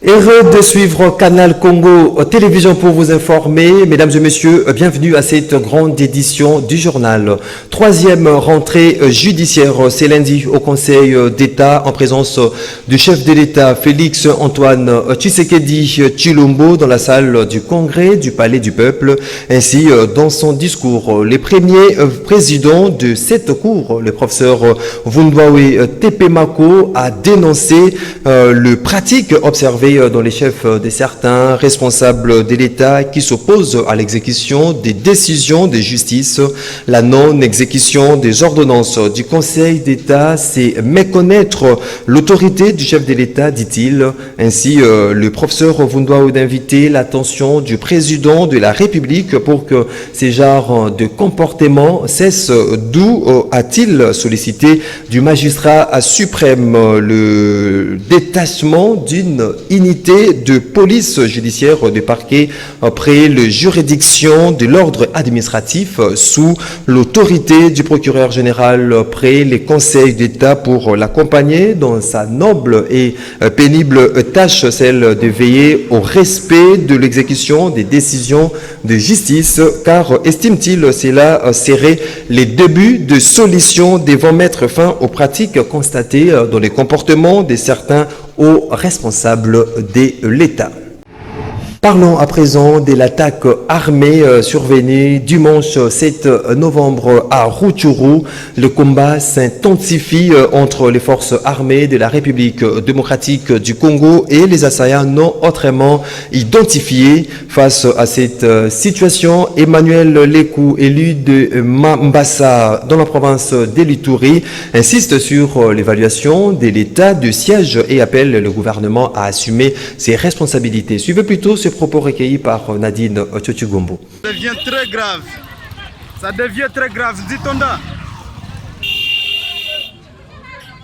Heureux de suivre Canal Congo Télévision pour vous informer. Mesdames et messieurs, bienvenue à cette grande édition du journal. Troisième rentrée judiciaire, c'est lundi au Conseil d'État en présence du chef de l'État Félix Antoine Tshisekedi Tshilombo dans la salle du Congrès du Palais du Peuple. Ainsi, dans son discours, les premiers présidents de cette cour, le professeur Vundwawe Tepemako, a dénoncé le pratique observé dans les chefs de certains responsables de l'État qui s'opposent à l'exécution des décisions de justice. La non-exécution des ordonnances du Conseil d'État, c'est méconnaître l'autorité du chef de l'État, dit-il. Ainsi, le professeur Vundwawe d'inviter l'attention du président de la République pour que ces genres de comportements cessent. D'où a-t-il sollicité du magistrat suprême le détachement d'une unité de police judiciaire du parquet après la juridiction de l'ordre administratif sous l'autorité du procureur général près les conseils d'État pour l'accompagner dans sa noble et pénible tâche, celle de veiller au respect de l'exécution des décisions de justice, car estime-t-il cela serait les débuts de solutions devant mettre fin aux pratiques constatées dans les comportements de certains hauts responsables de l'État. Parlons à présent de l'attaque armée survenue dimanche 7 novembre à Rutshuru. Le combat s'intensifie entre les forces armées de la République démocratique du Congo et les assaillants non autrement identifiés. Face à cette situation, Emmanuel Leku, élu de Mambasa dans la province d'Elituri, insiste sur l'évaluation de l'état de siège et appelle le gouvernement à assumer ses responsabilités. Suivez plutôt ce propos recueillis par Nadine Tchotchugombo. Ça devient très grave. Ça devient très grave. Dit-on-da.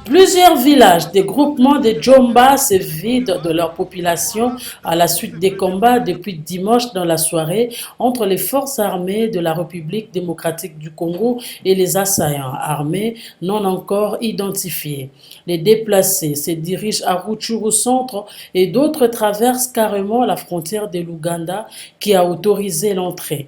Plusieurs villages des groupements de Djomba se vident de leur population à la suite des combats depuis dimanche dans la soirée entre les forces armées de la République démocratique du Congo et les assaillants armés non encore identifiés. Les déplacés se dirigent à Rutshuru centre et d'autres traversent carrément la frontière de l'Ouganda qui a autorisé l'entrée.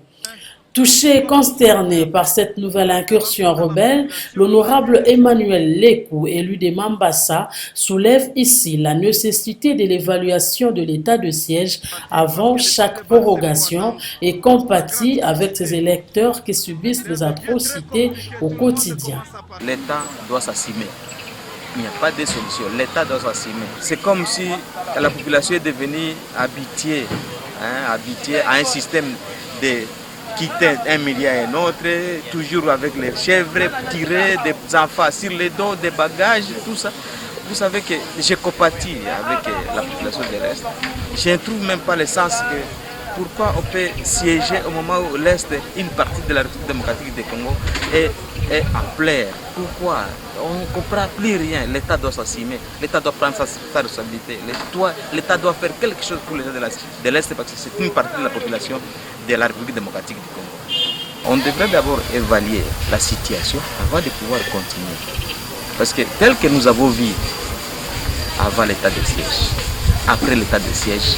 Touché et consterné par cette nouvelle incursion rebelle, l'honorable Emmanuel Leku, élu de Mambasa, soulève ici la nécessité de l'évaluation de l'état de siège avant chaque prorogation et compatit avec ses électeurs qui subissent des atrocités au quotidien. L'État doit s'assumer. Il n'y a pas de solution. L'État doit s'assumer. C'est comme si la population est devenue habituée à un système de quitter un milieu et un autre, toujours avec les chèvres, tirer des enfants sur les dos, des bagages, tout ça. Vous savez que j'ai compatis avec la population de l'Est. Je ne trouve même pas le sens que pourquoi on peut siéger au moment où l'Est, une partie de la République démocratique du Congo, est en plaire. Pourquoi? On ne comprend plus rien. L'État doit s'assumer, l'État doit prendre sa responsabilité. L'État doit faire quelque chose pour l'État de l'Est parce que c'est une partie de la population de la République démocratique du Congo. On devrait d'abord évaluer la situation avant de pouvoir continuer. Parce que tel que nous avons vu avant l'état de siège, après l'état de siège,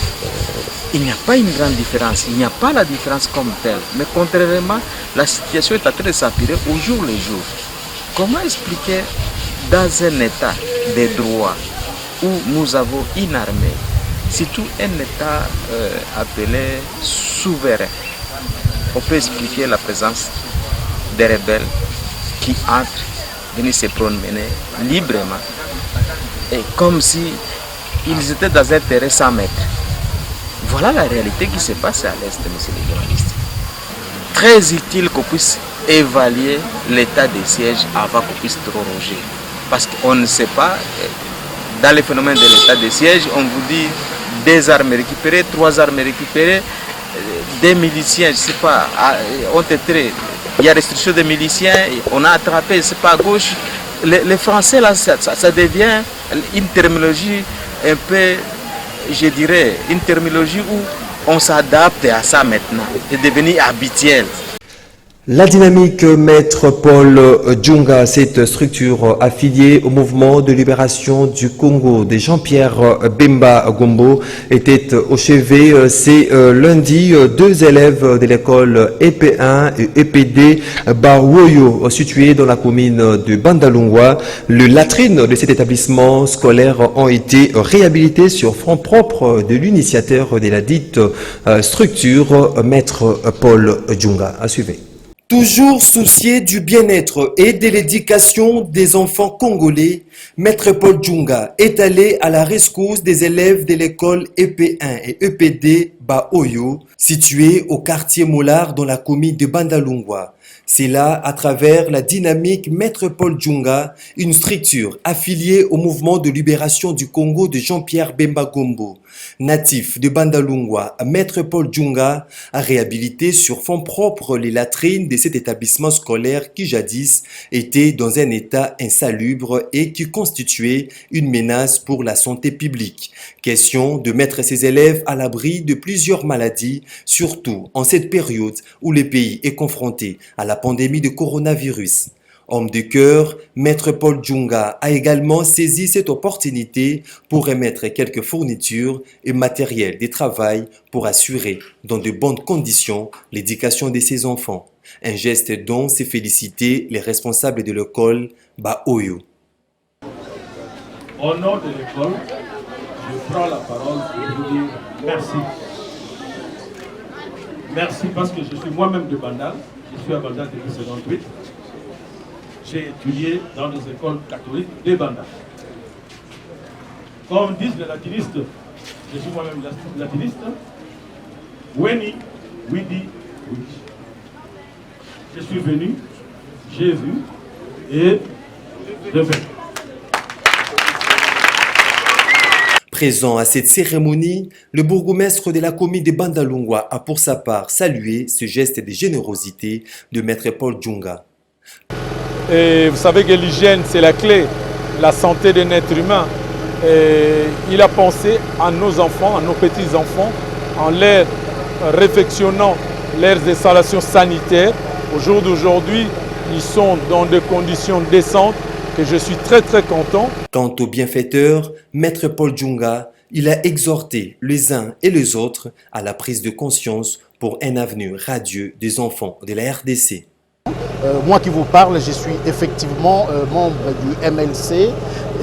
il n'y a pas une grande différence, il n'y a pas la différence comme telle. Mais contrairement, la situation est en train de s'empirer au jour le jour. Comment expliquer dans un état de droit où nous avons une armée, surtout un état appelé souverain, on peut expliquer la présence des rebelles qui entrent, viennent se promener librement, et comme si ils étaient dans un terrain 100 mètres. Voilà la réalité qui se passe à l'Est, monsieur le journaliste. Très utile qu'on puisse évaluer l'état des sièges avant qu'on puisse proroger. Parce qu'on ne sait pas, dans le phénomène de l'état des sièges, on vous dit 2 armes récupérées, 3 armes récupérées, des miliciens, je ne sais pas, ont été. Il y a restriction des miliciens, on a attrapé, je ne sais pas, à gauche. Les Français, là, ça devient une terminologie un peu, je dirais, une terminologie où on s'adapte à ça maintenant, c'est devenu habituel. La dynamique Maître Paul Djunga, cette structure affiliée au mouvement de libération du Congo de Jean-Pierre Bemba Gombo, était au chevet ces lundi deux élèves de l'école EP1 et EPD Bawoyo, situés dans la commune de Bandalungwa. Les latrines de cet établissement scolaire ont été réhabilitées sur fonds propres de l'initiateur de la dite structure, Maître Paul Djunga. À suivre. Toujours soucié du bien-être et de l'éducation des enfants congolais, Maître Paul Djunga est allé à la rescousse des élèves de l'école EP1 et EPD Baoyo, située au quartier Molar dans la commune de Bandalungwa. C'est là, à travers la dynamique Maître Paul Djunga, une structure affiliée au mouvement de libération du Congo de Jean-Pierre Bemba Gombo. Natif de Bandalungwa, Maître Paul Djunga a réhabilité sur fonds propres les latrines de cet établissement scolaire qui jadis était dans un état insalubre et qui constituait une menace pour la santé publique. Question de mettre ses élèves à l'abri de plusieurs maladies, surtout en cette période où le pays est confronté à la pandémie de coronavirus. Homme de cœur, Maître Paul Djunga a également saisi cette opportunité pour émettre quelques fournitures et matériel de travail pour assurer dans de bonnes conditions l'éducation de ses enfants. Un geste dont s'est félicité les responsables de l'école Baoyo. Au nom de l'école, je prends la parole pour vous dire merci. Merci parce que je suis moi-même de Bandal. Je suis à Bandal depuis 1958. J'ai étudié dans les écoles catholiques de Bandal. Comme disent les latinistes, je suis moi-même latiniste. Weni, Widi, Widi. Je suis venu, j'ai vu et je fais. Présent à cette cérémonie, le bourgmestre de la commune de Bandalungwa a pour sa part salué ce geste de générosité de Maître Paul Djunga. Et vous savez que l'hygiène, c'est la clé, la santé d'un être humain. Et il a pensé à nos enfants, à nos petits-enfants, en leur réfectionnant leurs installations sanitaires. Au jour d'aujourd'hui, ils sont dans des conditions décentes que je suis très content. Quant au bienfaiteur, Maître Paul Djunga, il a exhorté les uns et les autres à la prise de conscience pour un avenir radieux des enfants de la RDC. Moi qui vous parle, je suis effectivement membre du MLC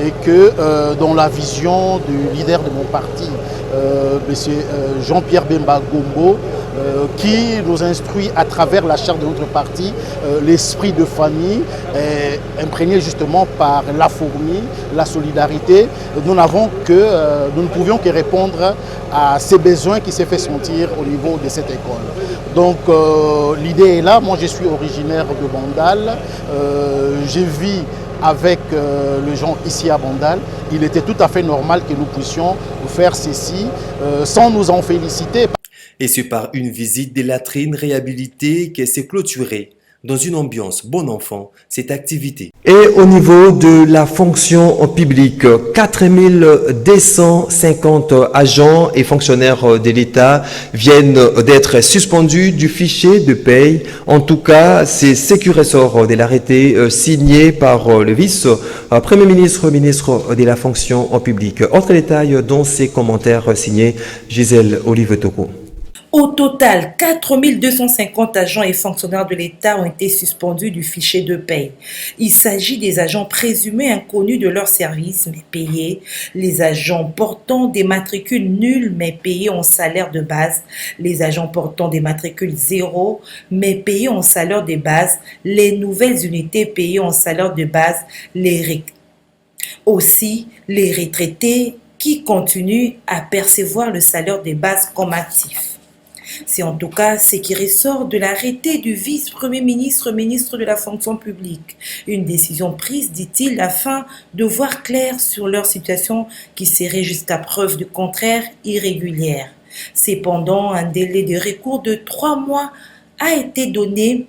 et que dans la vision du leader de mon parti, M. Jean-Pierre Bemba Gombo, qui nous instruit à travers la charte de notre parti, l'esprit de famille, imprégné justement par la fourmi, la solidarité. Nous ne pouvions que répondre à ces besoins qui s'est fait sentir au niveau de cette école. Donc l'idée est là, moi je suis originaire de Bandal, je vis avec les gens ici à Bandal. Il était tout à fait normal que nous puissions faire ceci sans nous en féliciter. Et c'est par une visite des latrines réhabilitées qu'elle s'est clôturée dans une ambiance bon enfant, cette activité. Et au niveau de la fonction publique, 4250 agents et fonctionnaires de l'État viennent d'être suspendus du fichier de paye. En tout cas, c'est ce qui ressort de l'arrêté signé par le vice-premier ministre, ministre de la fonction publique. Autre détail dans ces commentaires signés Gisèle Olive Toko. Au total, 4250 agents et fonctionnaires de l'État ont été suspendus du fichier de paye. Il s'agit des agents présumés inconnus de leur service mais payés, les agents portant des matricules nulles mais payés en salaire de base, les agents portant des matricules zéro mais payés en salaire de base, les nouvelles unités payées en salaire de base, aussi les retraités qui continuent à percevoir le salaire de base comme actifs. C'est en tout cas ce qui ressort de l'arrêté du vice-premier ministre, ministre de la fonction publique. Une décision prise, dit-il, afin de voir clair sur leur situation qui serait jusqu'à preuve du contraire irrégulière. Cependant, un délai de recours de 3 mois a été donné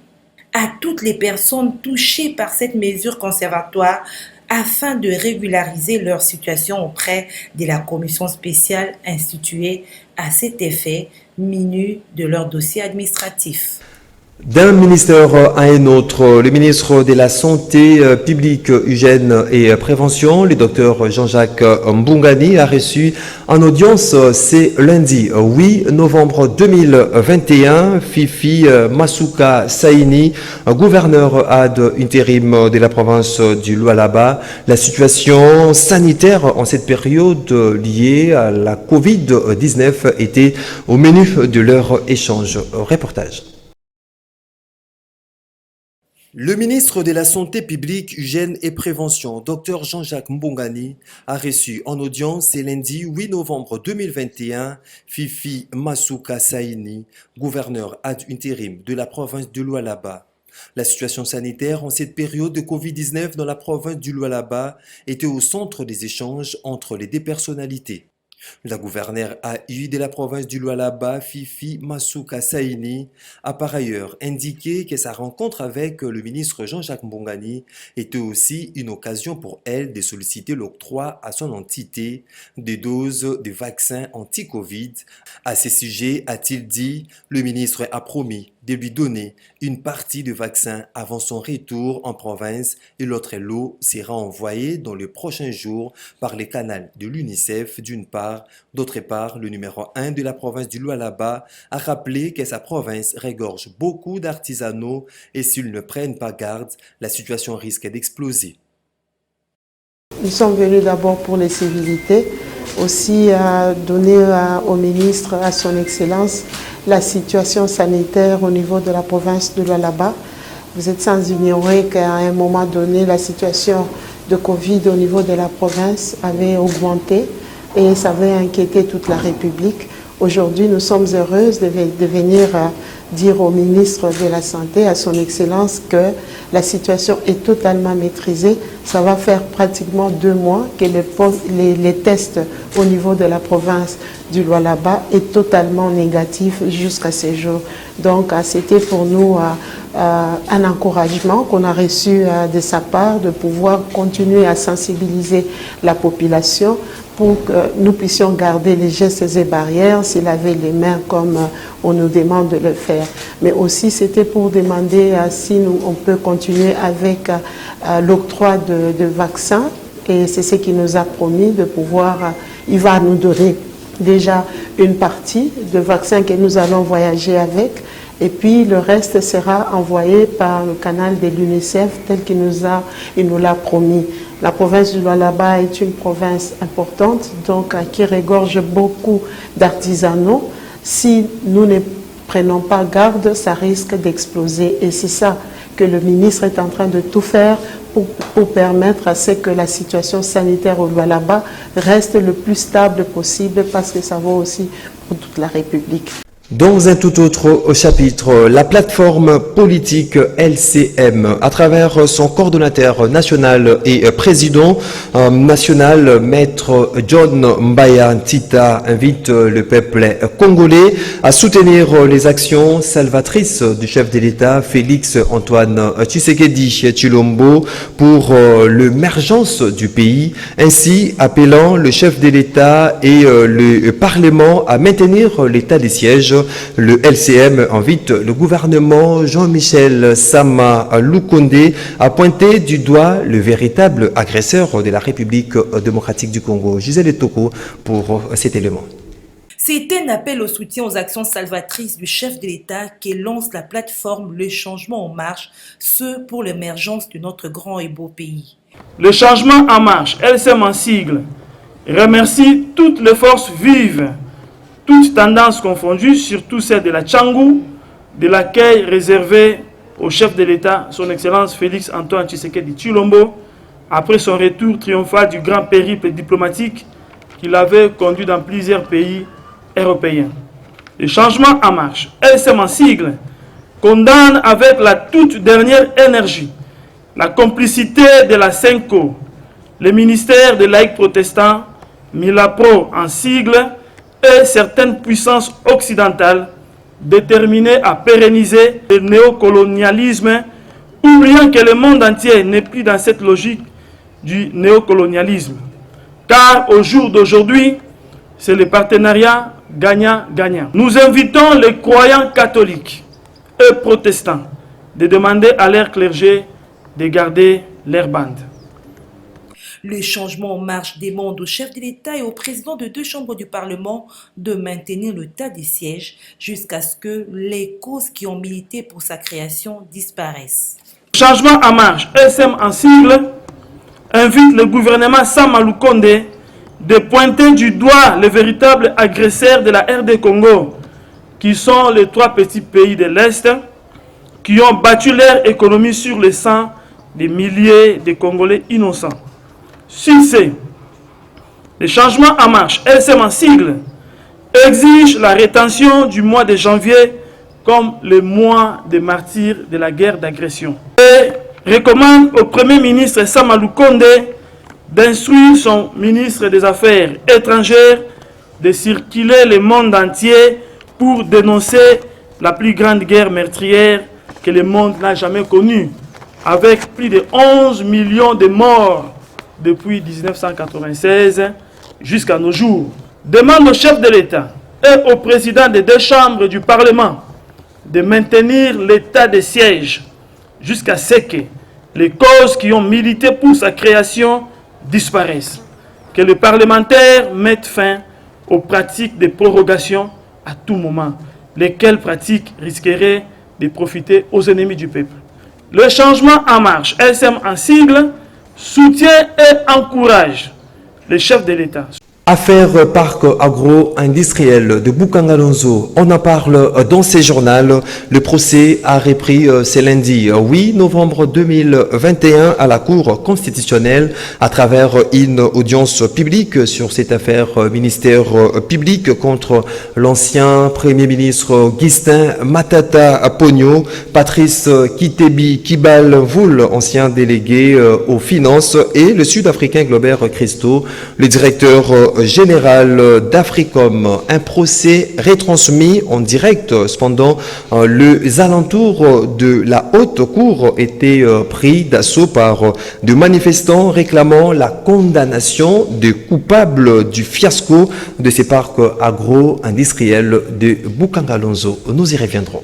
à toutes les personnes touchées par cette mesure conservatoire afin de régulariser leur situation auprès de la commission spéciale instituée à cet effet, menu de leur dossier administratif. D'un ministère à un autre, le ministre de la Santé publique, Hygiène et Prévention, le docteur Jean-Jacques Mbungani, a reçu en audience ce lundi 8 novembre 2021 Fifi Masuka Saini, gouverneur ad intérim de la province du Lualaba. La situation sanitaire en cette période liée à la Covid-19 était au menu de leur échange. Reportage. Le ministre de la Santé publique, Hygiène et Prévention, Dr Jean-Jacques Mbungani, a reçu en audience ce lundi 8 novembre 2021 Fifi Masuka Saini, gouverneur ad intérim de la province du Lualaba. La situation sanitaire en cette période de Covid-19 dans la province du Lualaba était au centre des échanges entre les deux personnalités. La gouverneure AU de la province du Lualaba, Fifi Masuka Saini, a par ailleurs indiqué que sa rencontre avec le ministre Jean-Jacques Mbungani était aussi une occasion pour elle de solliciter l'octroi à son entité des doses de vaccins anti-Covid. À ce sujet, a-t-il dit, le ministre a promis de lui donner une partie de vaccins avant son retour en province et l'autre lot sera envoyé dans les prochains jours par les canaux de l'UNICEF d'une part. D'autre part, le numéro 1 de la province du Lualaba a rappelé que sa province regorge beaucoup d'artisanaux et s'ils ne prennent pas garde, la situation risque d'exploser. Nous sommes venus d'abord pour les civilités, aussi donner au ministre, à son Excellence, la situation sanitaire au niveau de la province de Lualaba. Vous êtes sans ignorer qu'à un moment donné, la situation de Covid au niveau de la province avait augmenté et ça avait inquiété toute la République. Aujourd'hui, nous sommes heureuses de venir dire au ministre de la Santé, à son Excellence, que la situation est totalement maîtrisée. Ça va faire pratiquement 2 mois que les tests au niveau de la province du Lualaba est totalement négatif jusqu'à ce jour. Donc, c'était pour nous un encouragement qu'on a reçu de sa part de pouvoir continuer à sensibiliser la population pour que nous puissions garder les gestes et barrières, s'il avait les mains comme on nous demande de le faire. Mais aussi, c'était pour demander si on peut continuer avec l'octroi de vaccins. Et c'est ce qu'il nous a promis de pouvoir, il va nous donner déjà une partie de vaccins que nous allons voyager avec. Et puis le reste sera envoyé par le canal de l'UNICEF tel qu'il nous l'a promis. La province du Lualaba est une province importante, donc qui regorge beaucoup d'artisanaux. Si nous ne prenons pas garde, ça risque d'exploser. Et c'est ça que le ministre est en train de tout faire pour permettre à ce que la situation sanitaire au Lualaba reste le plus stable possible, parce que ça vaut aussi pour toute la République. Dans un tout autre chapitre, la plateforme politique LCM, à travers son coordonnateur national et président national, Maître John Mbaya Ntita, invite le peuple congolais à soutenir les actions salvatrices du chef de l'État, Félix Antoine Tshisekedi Tshilombo, pour l'émergence du pays, ainsi appelant le chef de l'État et le Parlement à maintenir l'état des sièges. Le LCM invite le gouvernement Jean-Michel Sama Lukonde à pointer du doigt le véritable agresseur de la République démocratique du Congo. Gisèle Etoko pour cet élément. C'est un appel au soutien aux actions salvatrices du chef de l'État qui lance la plateforme Le Changement en Marche, ce pour l'émergence de notre grand et beau pays. Le Changement en Marche, LCM en sigle, remercie toutes les forces vives, toutes tendances confondues, surtout celle de la Tchangou, de l'accueil réservé au chef de l'État, son Excellence Félix Antoine Tshisekedi Tshilombo, après son retour triomphal du grand périple diplomatique qu'il avait conduit dans plusieurs pays européens. Le Changement en Marche, LCM en sigle, condamne avec la toute dernière énergie la complicité de la CENCO, le ministère des laïcs protestants, Milapro en sigle, et certaines puissances occidentales déterminées à pérenniser le néocolonialisme, oubliant que le monde entier n'est plus dans cette logique du néocolonialisme. Car au jour d'aujourd'hui, c'est le partenariat gagnant-gagnant. Nous invitons les croyants catholiques et protestants de demander à leur clergé de garder leur bande. Le changement en marche demande au chef de l'État et au président de 2 chambres du Parlement de maintenir l'état des sièges jusqu'à ce que les causes qui ont milité pour sa création disparaissent. Changement en marche, SM en sigle, invite le gouvernement Samalou Condé de pointer du doigt les véritables agresseurs de la RD Congo, qui sont les 3 petits pays de l'Est, qui ont battu leur économie sur le sang des milliers de Congolais innocents. Si c'est le changement en marche, SM en sigle, exige la rétention du mois de janvier comme le mois des martyrs de la guerre d'agression. Et recommande au Premier ministre Samalou Condé d'instruire son ministre des Affaires étrangères de circuler le monde entier pour dénoncer la plus grande guerre meurtrière que le monde n'a jamais connue, avec plus de 11 millions de morts depuis 1996 jusqu'à nos jours. Demande au chef de l'État et au président des 2 chambres du Parlement de maintenir l'état de siège jusqu'à ce que les causes qui ont milité pour sa création disparaissent. Que les parlementaires mettent fin aux pratiques de prorogation à tout moment, lesquelles pratiques risqueraient de profiter aux ennemis du peuple. Le changement en marche, SM en sigle, soutient et encourage les chefs de l'État. Affaire parc agro-industriel de Bukangalonzo, on en parle dans ces journaux. Le procès a repris ce lundi 8 novembre 2021 à la Cour constitutionnelle à travers une audience publique sur cette affaire ministère public contre l'ancien Premier ministre Augustin Matata Pogno, Patrice Kitebi Kibal Voul, ancien délégué aux finances, et le Sud-Africain Globert Christo, le directeur général d'Africom. Un procès retransmis en direct. Cependant, les alentours de la haute cour étaient pris d'assaut par des manifestants réclamant la condamnation des coupables du fiasco de ces parcs agro-industriels de Bukangalonzo. Nous y reviendrons.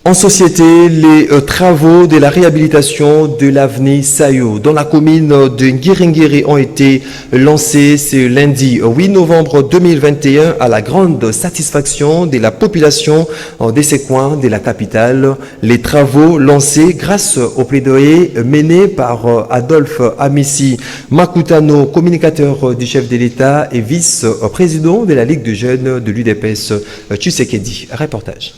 En société, les travaux de la réhabilitation de l'avenue Sayo dans la commune de Ngiringiri ont été lancés ce lundi 8 novembre 2021 à la grande satisfaction de la population de ces coins de la capitale. Les travaux lancés grâce au plaidoyer mené par Adolphe Amissi Makutano, communicateur du chef de l'État et vice-président de la Ligue de jeunes de l'UDPS Tshisekedi. Reportage.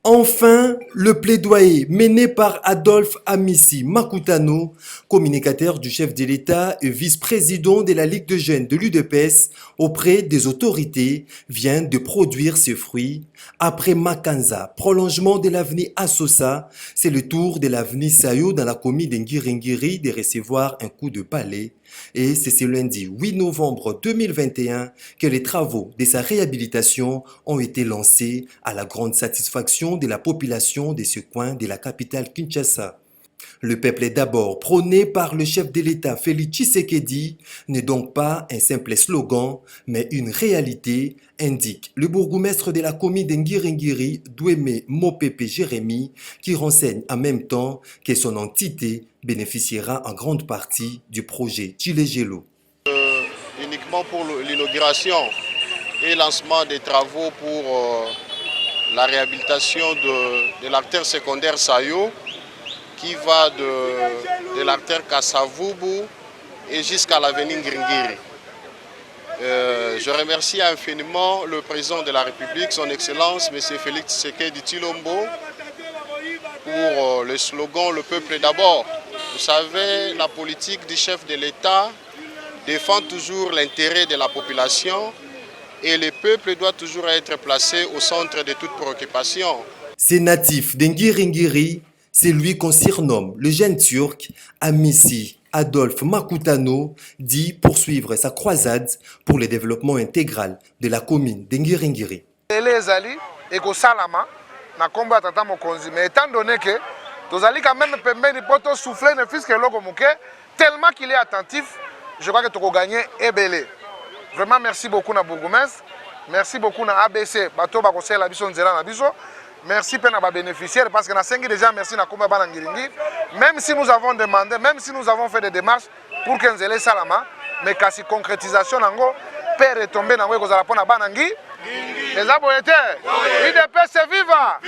Enfin, le plaidoyer mené par Adolphe Amissi Makutano, communicateur du chef de l'État et vice-président de la Ligue de jeunes de l'UDPS auprès des autorités, vient de produire ses fruits. Après Makanza, prolongement de l'avenue Assosa, c'est le tour de l'avenue Sayo dans la commune d'Ngiringiri de recevoir un coup de balai. Et c'est ce lundi 8 novembre 2021 que les travaux de sa réhabilitation ont été lancés à la grande satisfaction de la population de ce coin de la capitale Kinshasa. Le peuple est d'abord prôné par le chef de l'État Félix Tshisekedi n'est donc pas un simple slogan, mais une réalité, indique le bourgmestre de la commune d'Ngiringiri, Douémé Mopepe Jérémy, qui renseigne en même temps que son entité bénéficiera en grande partie du projet Tchilégelo. Uniquement pour l'inauguration et lancement des travaux pour la réhabilitation de l'artère secondaire Sayo, qui va de l'artère Kassavubu et jusqu'à l'avenue Ngiringiri. Je remercie infiniment le président de la République, son Excellence, M. Félix Tshisekedi Tshilombo, pour le slogan « Le peuple d'abord ». Vous savez, la politique du chef de l'État défend toujours l'intérêt de la population et le peuple doit toujours être placé au centre de toute préoccupation. Ces natifs d'Ngiringiri, c'est lui qu'on surnomme le jeune turc Amissi Adolphe Makutano, dit poursuivre sa croisade pour le développement intégral de la commune d'Ngiringiri. Mais étant donné que Tozali quand même pembeni poto souffler ne fils que loko muke tellement qu'il est attentif, je crois que tu vas gagner ebele. Vraiment merci beaucoup na bourgmestre, merci beaucoup na ABC bato ba conseil la biso nzela na biso. merci pour les bénéficiaires, parce que nous avons déjà merci à Koumba Banangiringi. Même si nous avons demandé, même si nous avons fait des démarches pour que nous ayons Salama, mais quand la concrétisation peut retomber dans le Banangi. Les aboyés, IDPS viva!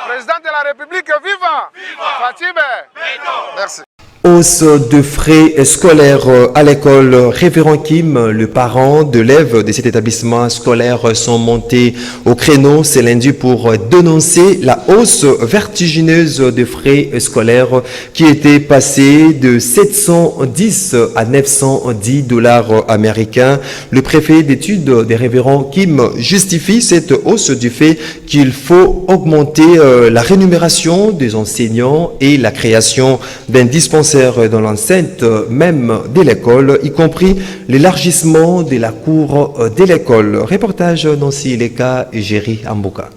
Président de la République viva! Fatime! Merci. Hausse de frais scolaires à l'école Révérend Kim. Le parent d'élèves de cet établissement scolaire sont montés au créneau ce lundi pour dénoncer la hausse vertigineuse de frais scolaires qui était passée de 710 à 910 $ américains. Le préfet d'études des Révérend Kim justifie cette hausse du fait qu'il faut augmenter la rémunération des enseignants et la création d'un dispensaire dans l'enceinte même de l'école, y compris l'élargissement de la cour de l'école. Reportage Nancy Leka et Géry Ambouka.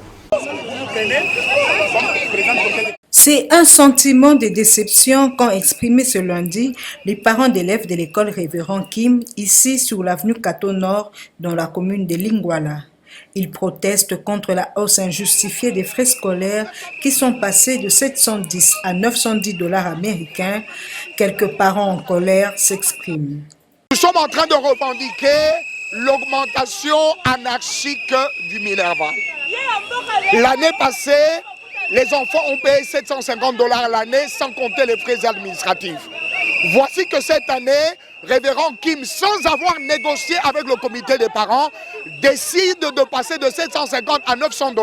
C'est un sentiment de déception qu'ont exprimé ce lundi les parents d'élèves de l'école Révérend Kim, ici sur l'avenue Kato Nord, dans la commune de Lingwala. Ils protestent contre la hausse injustifiée des frais scolaires qui sont passés de 710 à 910 $ américains. Quelques parents en colère s'expriment. Nous sommes en train de revendiquer l'augmentation anarchique du Minerval. L'année passée, les enfants ont payé 750 $ l'année sans compter les frais administratifs. Voici que cette année, Révérend Kim, sans avoir négocié avec le comité des parents, décide de passer de 750 à 900 $,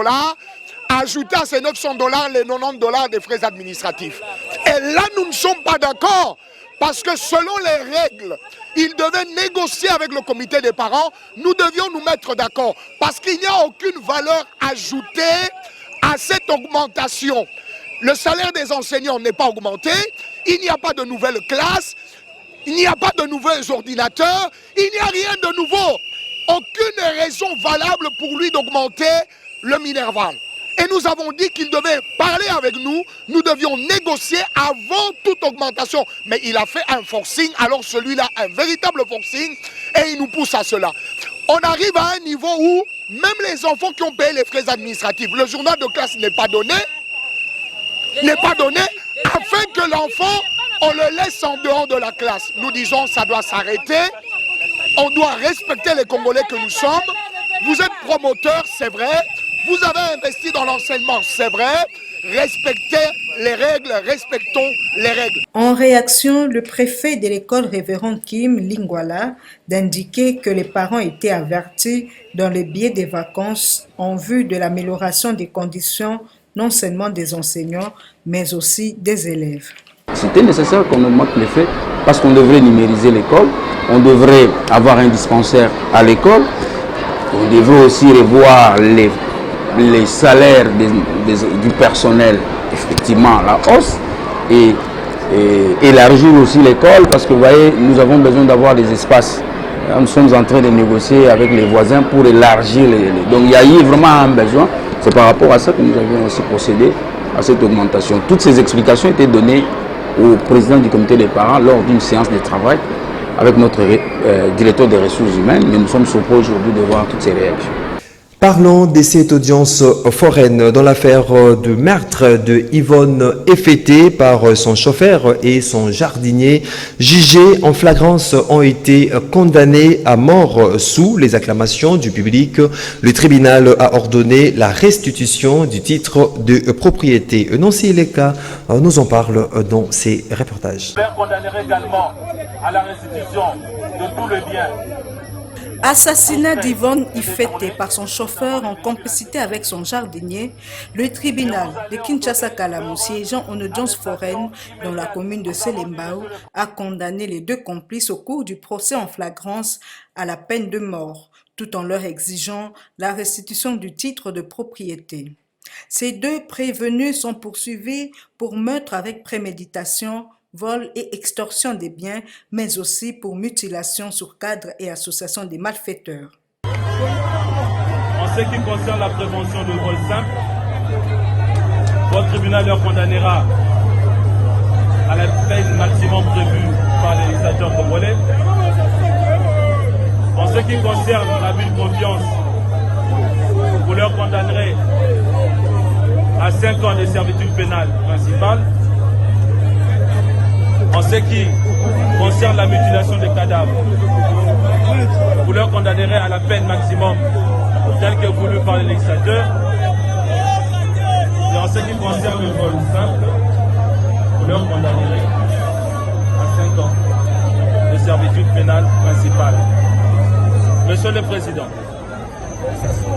ajouter à ces 900 $ les 90 $ des frais administratifs. Et là, nous ne sommes pas d'accord, parce que selon les règles, il devait négocier avec le comité des parents, nous devions nous mettre d'accord, parce qu'il n'y a aucune valeur ajoutée à cette augmentation. Le salaire des enseignants n'est pas augmenté, il n'y a pas de nouvelles classes, il n'y a pas de nouveaux ordinateurs, il n'y a rien de nouveau. Aucune raison valable pour lui d'augmenter le Minerval. Et nous avons dit qu'il devait parler avec nous, nous devions négocier avant toute augmentation. Mais il a fait un forcing, alors celui-là, un véritable forcing, et il nous pousse à cela. On arrive à un niveau où même les enfants qui ont payé les frais administratifs, le journal de classe n'est pas donné, afin que l'enfant, on le laisse en dehors de la classe. Nous disons ça doit s'arrêter, on doit respecter les Congolais que nous sommes. Vous êtes promoteurs, c'est vrai, vous avez investi dans l'enseignement, c'est vrai, respectez les règles, respectons les règles. En réaction, le préfet de l'école Révérend Kim Lingwala d'indiquer que les parents étaient avertis dans le biais des vacances en vue de l'amélioration des conditions non seulement des enseignants, mais aussi des élèves. C'était nécessaire qu'on augmente les frais parce qu'on devrait numériser l'école, on devrait avoir un dispensaire à l'école, on devrait aussi revoir les salaires du personnel, effectivement la hausse, et élargir aussi l'école parce que vous voyez, nous avons besoin d'avoir des espaces. Nous sommes en train de négocier avec les voisins pour élargir donc il y a eu vraiment un besoin. C'est par rapport à ça que nous avons aussi procédé à cette augmentation. Toutes ces explications étaient données au président du comité des parents lors d'une séance de travail avec notre directeur des ressources humaines, mais nous sommes surpris aujourd'hui de voir toutes ces réactions. Parlons de cette audience foraine dans l'affaire de meurtre de Yvonne Effeté par son chauffeur et son jardinier jugés en flagrance ont été condamnés à mort sous les acclamations du public. Le tribunal a ordonné la restitution du titre de propriété. Nancy Leka nous en parle dans ses reportages. Je condamnerai également à la restitution de tous les biens. Assassinat d'Yvonne Effeté par son chauffeur en complicité avec son jardinier, le tribunal de Kinshasa-Kalamu, siégeant en audience foraine dans la commune de Selembao, a condamné les deux complices au cours du procès en flagrance à la peine de mort, tout en leur exigeant la restitution du titre de propriété. Ces deux prévenus sont poursuivis pour meurtre avec préméditation, vol et extorsion des biens, mais aussi pour mutilation sur cadre et association des malfaiteurs. En ce qui concerne la prévention de vol simple, votre tribunal leur condamnera à la peine maximum prévue par les législateurs congolais. En ce qui concerne l'abus de confiance, vous leur condamnerez à 5 ans de servitude pénale principale. En ce qui concerne la mutilation des cadavres, vous leur condamnerez à la peine maximum telle que voulue par le législateur. Et en ce qui concerne le vol simple, vous leur condamnerez à 5 ans de servitude pénale principale. Monsieur le Président,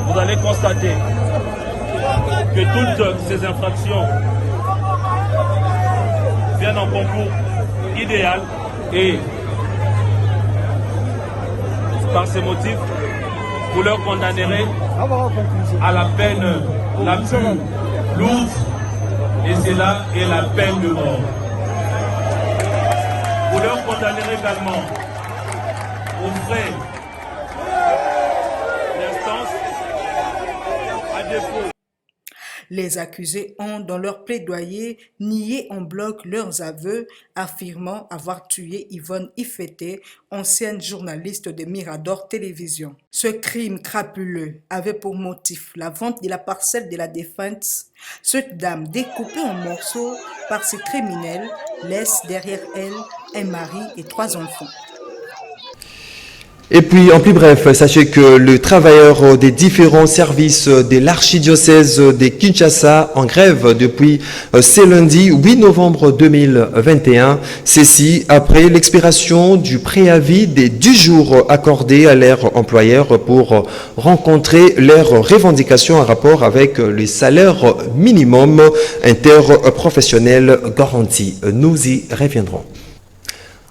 vous allez constater que toutes ces infractions viennent en concours idéal et par ces motifs, vous leur condamnerez à la peine la plus lourde et cela est la peine de mort. Vous leur condamnerez également aux frais d'instance à défaut. Les accusés ont, dans leur plaidoyer, nié en bloc leurs aveux, affirmant avoir tué Yvonne Ifete, ancienne journaliste de Mirador Télévision. Ce crime crapuleux avait pour motif la vente de la parcelle de la défunte. Cette dame, découpée en morceaux par ces criminels, laisse derrière elle un mari et 3 enfants. Et puis, en plus bref, sachez que les travailleurs des différents services de l'archidiocèse de Kinshasa en grève depuis ce lundi 8 novembre 2021. Ceci après l'expiration du préavis des 10 jours accordés à leurs employeurs pour rencontrer leurs revendications en rapport avec les salaires minimum interprofessionnels garantis. Nous y reviendrons.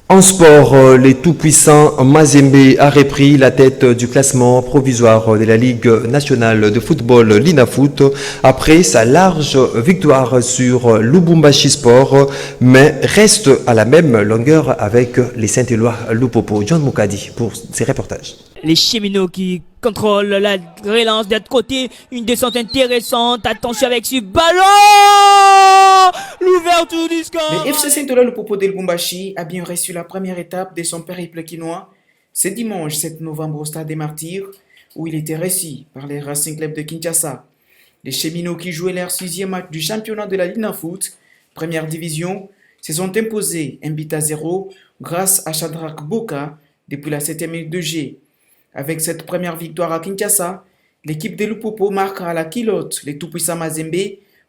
En sport, les tout-puissants Mazembe a repris la tête du classement provisoire de la Ligue nationale de football l'INAFOOT après sa large victoire sur Lubumbashi Sport, mais reste à la même longueur avec les Saint-Éloi Lupopo. John Mukadi pour ses reportages. Les cheminots qui contrôlent la relance de l'autre côté, une descente intéressante, attention avec ce ballon, l'ouverture du score. Le FC Saint-Éloi Lupopo de Lubumbashi a bien reçu la première étape de son périple quinois ce dimanche 7 novembre au stade des Martyrs, où il était reçu par les Racing Club de Kinshasa. Les cheminots qui jouaient leur 6e match du championnat de la LINAFOOT, première division, se sont imposés 1-0 grâce à Shadrach Boka depuis la 7e minute de jeu. Avec cette première victoire à Kinshasa, l'équipe de Lupopo marque à la culotte les tout-puissants Mazembe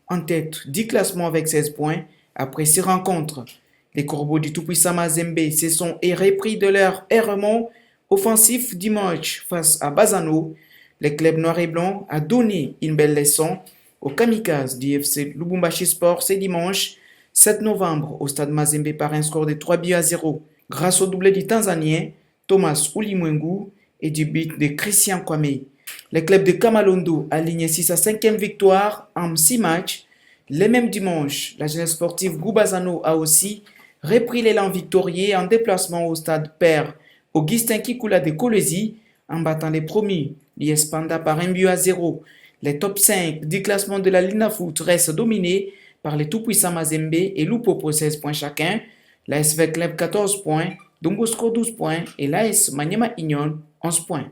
en tête du classement avec 16 points après 6 rencontres. Les corbeaux du tout-puissant Mazembe se sont repris de leur errement offensif dimanche face à Bazano. Le club noir et blanc a donné une belle leçon aux kamikazes du FC Lubumbashi Sport ce dimanche 7 novembre au stade Mazembe par un score de 3-0 grâce au doublé du Tanzanien Thomas Ulimwengu et du but de Christian Kwame. Le club de Kamalondo a aligné 6 à 5e victoire en 6 matchs. Le même dimanche, la jeunesse sportive Goubazano a aussi repris l'élan victorieux en déplacement au stade Père Augustin Kikula de Kolwezi en battant les promus, l'IS Panda par 1-0. Les top 5 du classement de la LINAFOOT restent dominés par les tout-puissants Mazembe et Lupopo 16 points chacun, l'ASV Club 14 points, Dombosco 12 points et l'AS Maniema Union 11 points.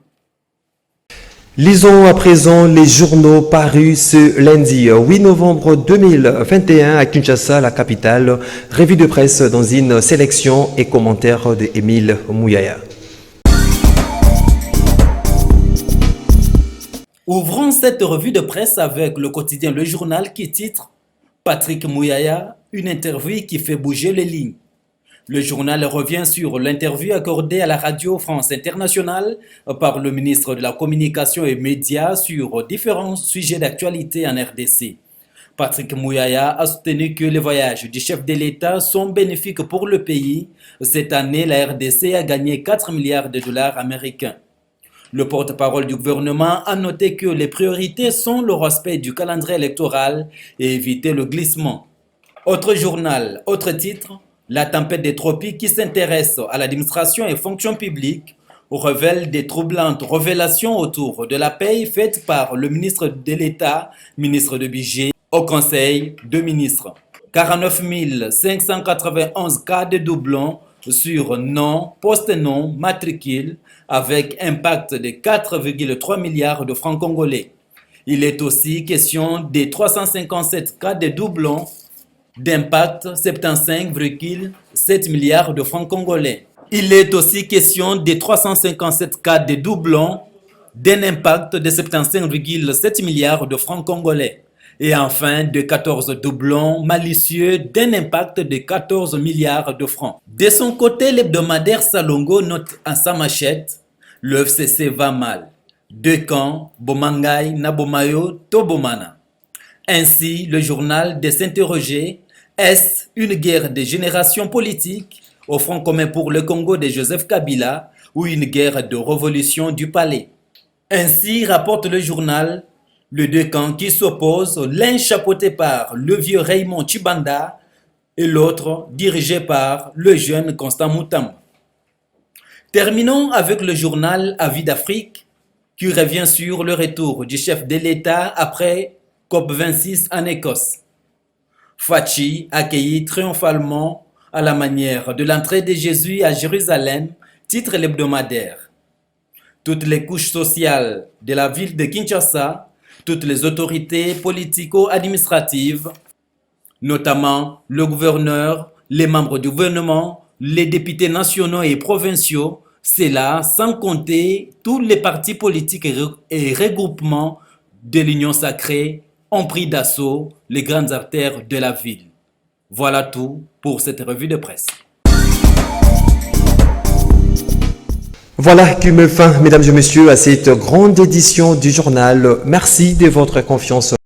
Lisons à présent les journaux parus ce lundi 8 novembre 2021 à Kinshasa, la capitale. Revue de presse dans une sélection et commentaires de Émile Mouyaya. Ouvrons cette revue de presse avec le quotidien Le Journal qui titre « Patrick Mouyaya, une interview qui fait bouger les lignes ». Le journal revient sur l'interview accordée à la radio France Internationale par le ministre de la Communication et Médias sur différents sujets d'actualité en RDC. Patrick Mouyaya a soutenu que les voyages du chef de l'État sont bénéfiques pour le pays. Cette année, la RDC a gagné 4 milliards de dollars américains. Le porte-parole du gouvernement a noté que les priorités sont le respect du calendrier électoral et éviter le glissement. Autre journal, autre titre. La tempête des tropiques qui s'intéresse à l'administration et fonction publique révèle des troublantes révélations autour de la paye faite par le ministre de l'État, ministre de budget, au Conseil de ministres. 49 591 cas de doublons sur nom, poste-nom, matricule, avec impact de 4,3 milliards de francs congolais. Il est aussi question des 357 cas de doublons d'impact, 75,7 milliards de francs congolais. Il est aussi question des 357 cas de doublons d'un impact de 75,7 milliards de francs congolais. Et enfin, de 14 doublons malicieux d'un impact de 14 milliards de francs. De son côté, l'hebdomadaire Salongo note à sa machette, le FCC va mal. Deux camps, Bomangai, Nabomayo, Tobomana. Ainsi, le journal de s'interroger, est-ce une guerre de génération politique au Front commun pour le Congo de Joseph Kabila ou une guerre de révolution du palais? Ainsi rapporte le journal, les deux camps qui s'opposent, l'un chapeauté par le vieux Raymond Chibanda et l'autre dirigé par le jeune Constant Mutamba. Terminons avec le journal Avis d'Afrique qui revient sur le retour du chef de l'État après COP26 en Écosse. Fachi accueilli triomphalement à la manière de l'entrée de Jésus à Jérusalem, titre l'hebdomadaire. Toutes les couches sociales de la ville de Kinshasa, toutes les autorités politico-administratives, notamment le gouverneur, les membres du gouvernement, les députés nationaux et provinciaux, c'est là sans compter tous les partis politiques et regroupements de l'Union sacrée ont pris d'assaut les grandes artères de la ville. Voilà tout pour cette revue de presse. Voilà qui met fin, mesdames et messieurs, à cette grande édition du journal. Merci de votre confiance.